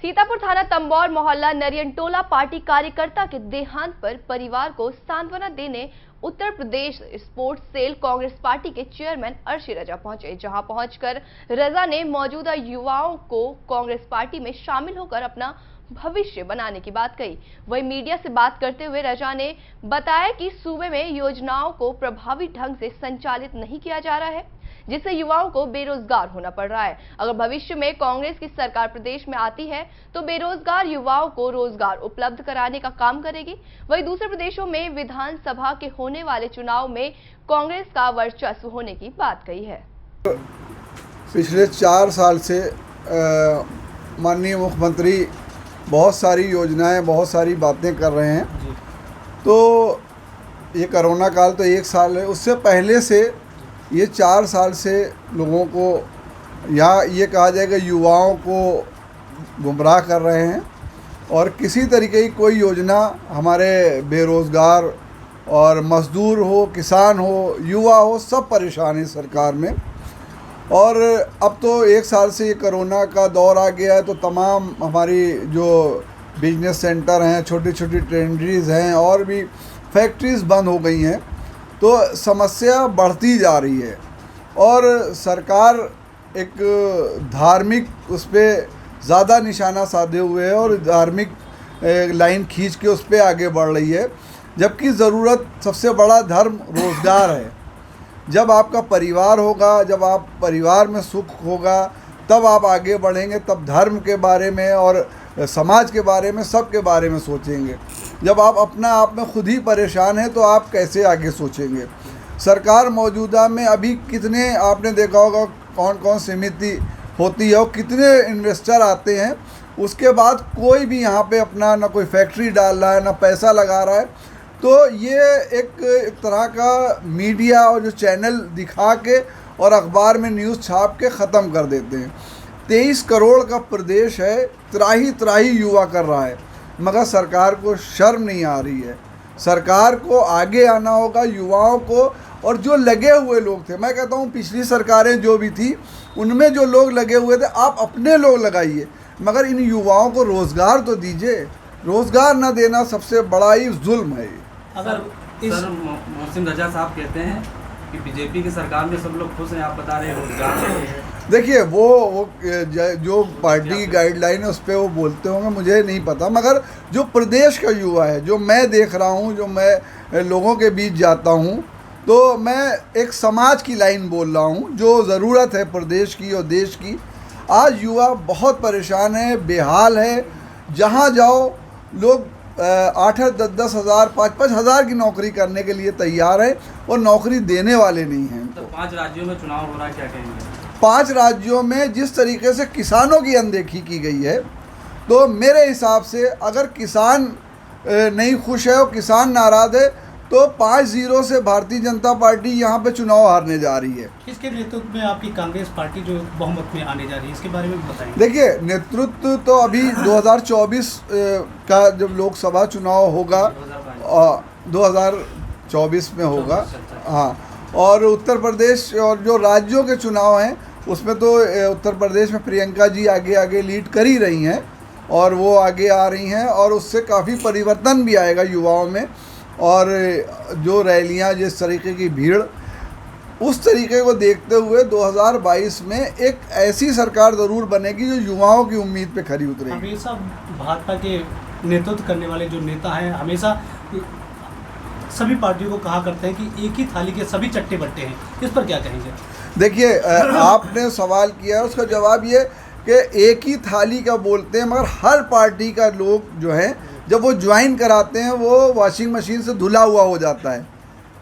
सीतापुर थाना तंबौर मोहल्ला नरियनटोला पार्टी कार्यकर्ता के देहांत पर परिवार को सांत्वना देने Uttar Pradesh sports cell Congress party के चेयरमैन अर्शी रजा पहुंचे, जहां पहुंचकर रजा ने मौजूदा युवाओं को कांग्रेस पार्टी में शामिल होकर अपना भविष्य बनाने की बात कही। वहीं मीडिया से बात करते हुए रजा ने बताया कि सूबे में योजनाओं को प्रभावी ढंग से संचालित नहीं किया जा रहा है, जिससे युवाओं को बेरोजगार होना पड़ रहा है। अगर भविष्य में कांग्रेस की सरकार प्रदेश में आती है तो बेरोजगार युवाओं को रोजगार उपलब्ध कराने का काम करेगी। वहीं दूसरे प्रदेशों में विधानसभा के होने वाले चुनाव में कांग्रेस का वर्चस्व होने की बात कही है। पिछले 4 साल से माननीय मुख्यमंत्री बहुत सारी योजनाएं, बहुत सारी बातें कर रहे हैं। तो ये कोरोना काल तो 1 साल है, उससे पहले से ये 4 साल से लोगों को या ये कहा जाएगा युवाओं को गुमराह कर रहे हैं और किसी तरीके की कोई योजना हमारे बेरोज़गार और मज़दूर हो, किसान हो, युवा हो, सब परेशान है सरकार में। और अब तो 1 साल से ये कोरोना का दौर आ गया है, तो तमाम हमारी जो बिजनेस सेंटर हैं, छोटी छोटी ट्रेंडरीज़ हैं और भी फैक्ट्रीज़ बंद हो गई हैं, तो समस्या बढ़ती जा रही है। और सरकार एक धार्मिक उस पर ज़्यादा निशाना साधे हुए है और धार्मिक लाइन खींच के उस पर आगे बढ़ रही है, जबकि ज़रूरत सबसे बड़ा धर्म रोज़गार है। जब आपका परिवार होगा, जब आप परिवार में सुख होगा, तब आप आगे बढ़ेंगे, तब धर्म के बारे में और समाज के बारे में, सब के बारे में सोचेंगे। जब आप अपना आप में खुद ही परेशान हैं तो आप कैसे आगे सोचेंगे। सरकार मौजूदा में अभी कितने आपने देखा होगा कौन कौन समिति होती है और कितने इन्वेस्टर आते हैं, उसके बाद कोई भी यहाँ पे अपना ना कोई फैक्ट्री डाल रहा है, ना पैसा लगा रहा है। तो ये एक तरह का मीडिया और जो चैनल दिखा के और अखबार में न्यूज़ छाप के ख़त्म कर देते हैं। 23 करोड़ का प्रदेश है, त्राही त्राही युवा कर रहा है, मगर सरकार को शर्म नहीं आ रही है। सरकार को आगे आना होगा, युवाओं को, और जो लगे हुए लोग थे, मैं कहता हूँ पिछली सरकारें जो भी थी उनमें जो लोग लगे हुए थे, आप अपने लोग लगाइए, मगर इन युवाओं को रोज़गार तो दीजिए। रोज़गार न देना सबसे बड़ा ही जुल्म है। अगर सर मोहसिन रजा साहब कहते हैं कि बीजेपी की सरकार में सब लोग खुश हैं, आप बता रहे हैं रोजगार हैं। देखिए वो जो पार्टी की गाइडलाइन है उस पर वो बोलते होंगे, मुझे नहीं पता, मगर जो प्रदेश का युवा है, जो मैं देख रहा हूँ, जो मैं लोगों के बीच जाता हूँ, तो मैं एक समाज की लाइन बोल रहा हूँ जो ज़रूरत है प्रदेश की और देश की। आज युवा बहुत परेशान है, बेहाल है। जहाँ जाओ लोग 8-8, 10-10 हज़ार, 5-5 हज़ार की नौकरी करने के लिए तैयार है और नौकरी देने वाले नहीं हैं। तो 5 राज्यों में चुनाव हो रहा है, क्या कहेंगे? 5 राज्यों में जिस तरीके से किसानों की अनदेखी की गई है, तो मेरे हिसाब से अगर किसान नहीं खुश है और किसान नाराज़ है तो 5-0 से भारतीय जनता पार्टी यहाँ पे चुनाव हारने जा रही है। इसके नेतृत्व में आपकी कांग्रेस पार्टी जो बहुमत में आने जा रही है, इसके बारे में बताएंगे। देखिए, नेतृत्व तो अभी 2024 का जब लोकसभा चुनाव होगा, 2024 में होगा, हाँ, और उत्तर प्रदेश और जो राज्यों के चुनाव हैं उसमें तो उत्तर प्रदेश में प्रियंका जी आगे आगे लीड कर ही रही हैं और वो आगे आ रही हैं और उससे काफ़ी परिवर्तन भी आएगा युवाओं में। और जो रैलियां, जिस तरीके की भीड़, उस तरीके को देखते हुए 2022 में एक ऐसी सरकार ज़रूर बनेगी जो युवाओं की उम्मीद पे खरी उतरेगी। हमेशा भाजपा के नेतृत्व करने वाले जो नेता हैं हमेशा सभी पार्टियों को कहा करते हैं कि एक ही थाली के सभी चट्टे बट्टे हैं, इस पर क्या कहेंगे? देखिए, आपने सवाल किया है, उसका जवाब ये कि एक ही थाली का बोलते हैं, मगर हर पार्टी का लोग जो है जब वो ज्वाइन कराते हैं वो वॉशिंग मशीन से धुला हुआ हो जाता है।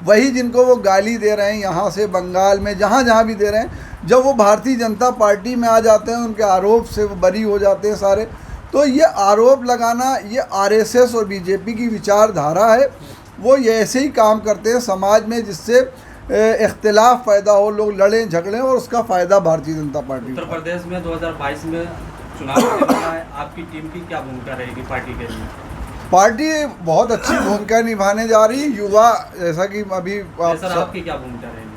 वही जिनको वो गाली दे रहे हैं यहाँ से बंगाल में, जहाँ जहाँ भी दे रहे हैं, जब वो भारतीय जनता पार्टी में आ जाते हैं उनके आरोप से वो बरी हो जाते हैं सारे। तो ये आरोप लगाना, ये आरएसएस और बीजेपी की विचारधारा है। वो ये ऐसे ही काम करते हैं समाज में जिससे इख्तिलाफ पैदा हो, लोग लड़ें झगड़ें और उसका फ़ायदा भारतीय जनता पार्टी। उत्तर प्रदेश में 2022 में चुनाव होने वाला है, आपकी टीम की क्या भूमिका रहेगी पार्टी के लिए? पार्टी बहुत अच्छी भूमिका निभाने जा रही है। युवा, जैसा कि अभी आपकी क्या भूमिका रहेगी?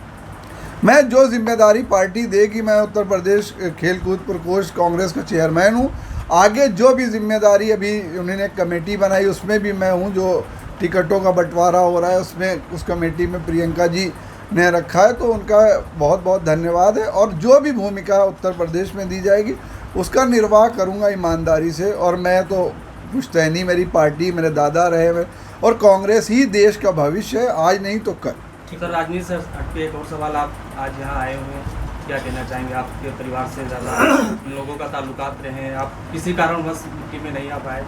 मैं जो जिम्मेदारी पार्टी देगी, मैं उत्तर प्रदेश खेल कूद प्रकोष्ठ कांग्रेस का चेयरमैन हूँ, आगे जो भी जिम्मेदारी, अभी उन्होंने कमेटी बनाई उसमें भी मैं हूँ, जो टिकटों का बंटवारा हो रहा है उसमें उस कमेटी में प्रियंका जी ने रखा है, तो उनका बहुत बहुत धन्यवाद है। और जो भी भूमिका उत्तर प्रदेश में दी जाएगी उसका निर्वाह करूंगा ईमानदारी से। और मैं तो पुश्तैनी, मेरी पार्टी, मेरे दादा रहे हैं, और कांग्रेस ही देश का भविष्य है, आज नहीं तो कल। सर, राजनीति से हटके एक और सवाल, आप आज यहाँ आए हुए हैं, क्या कहना चाहेंगे? आपके परिवार से ज़्यादा लोगों का ताल्लुकात रहे हैं, आप किसी कारणवश मीटिंग में नहीं आ पाए?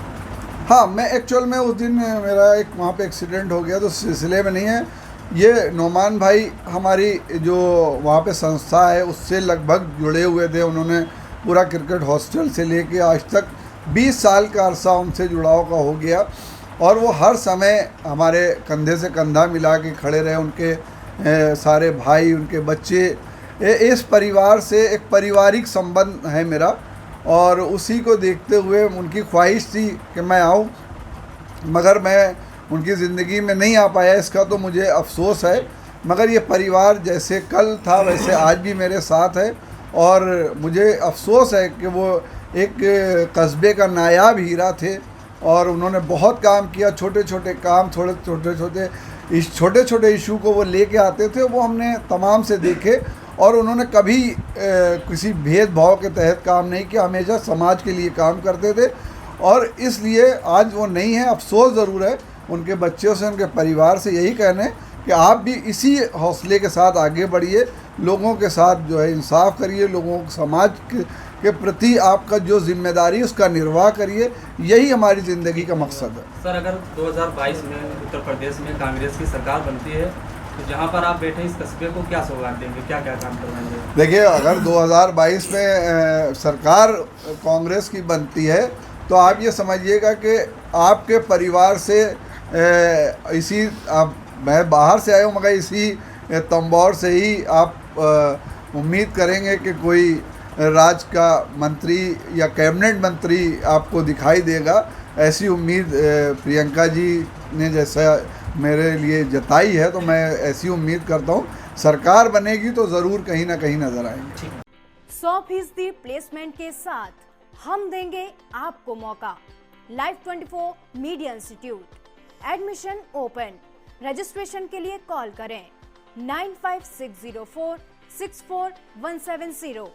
हाँ, मैं एक्चुअल में उस दिन मेरा एक वहाँ पे एक्सीडेंट हो गया, तो सिलसिले में नहीं है। ये नोमान भाई हमारी जो वहाँ पे संस्था है उससे लगभग जुड़े हुए थे। उन्होंने पूरा क्रिकेट हॉस्टल से लेके आज तक 20 साल का अरसा उनसे जुड़ाव का हो गया, और वो हर समय हमारे कंधे से कंधा मिला के खड़े रहे। उनके सारे भाई, उनके बच्चे, इस परिवार से एक पारिवारिक संबंध है मेरा, और उसी को देखते हुए उनकी ख्वाहिश थी कि मैं आऊँ, मगर मैं उनकी ज़िंदगी में नहीं आ पाया। इसका तो मुझे अफसोस है, मगर ये परिवार जैसे कल था वैसे आज भी मेरे साथ है, और मुझे अफसोस है कि वो एक कस्बे का नायाब हीरा थे, और उन्होंने बहुत काम किया। छोटे छोटे काम, छोटे छोटे इशू को वो लेके आते थे, वो हमने तमाम से देखे, और उन्होंने कभी किसी भेदभाव के तहत काम नहीं किया, हमेशा समाज के लिए काम करते थे। और इसलिए आज वो नहीं है, अफसोस ज़रूर है। उनके बच्चों से, उनके परिवार से यही कहना है कि आप भी इसी हौसले के साथ आगे बढ़िए, लोगों के साथ जो है इंसाफ करिए, लोगों समाज के प्रति आपका जो जिम्मेदारी है उसका निर्वाह करिए, यही हमारी ज़िंदगी का मकसद है। सर, अगर 2022 में उत्तर प्रदेश में कांग्रेस की सरकार बनती है तो जहाँ पर आप बैठे इस कस्बे को क्या सौगात देंगे, क्या क्या काम करवाएंगे? देखिए, अगर 2022 में सरकार कांग्रेस की बनती है तो आप ये समझिएगा कि आपके परिवार से मैं बाहर से आया हूँ, मगर इसी तंबौर से ही आप उम्मीद करेंगे कि कोई राज्य का मंत्री या कैबिनेट मंत्री आपको दिखाई देगा। ऐसी उम्मीद प्रियंका जी ने जैसा मेरे लिए जताई है, तो मैं ऐसी उम्मीद करता हूँ सरकार बनेगी तो ज़रूर कहीं ना कहीं नजर आएंगे। 100% प्लेसमेंट के साथ हम देंगे आपको मौका। Live 24 media institute, admission open. Registration के लिए कॉल करें 9560464170।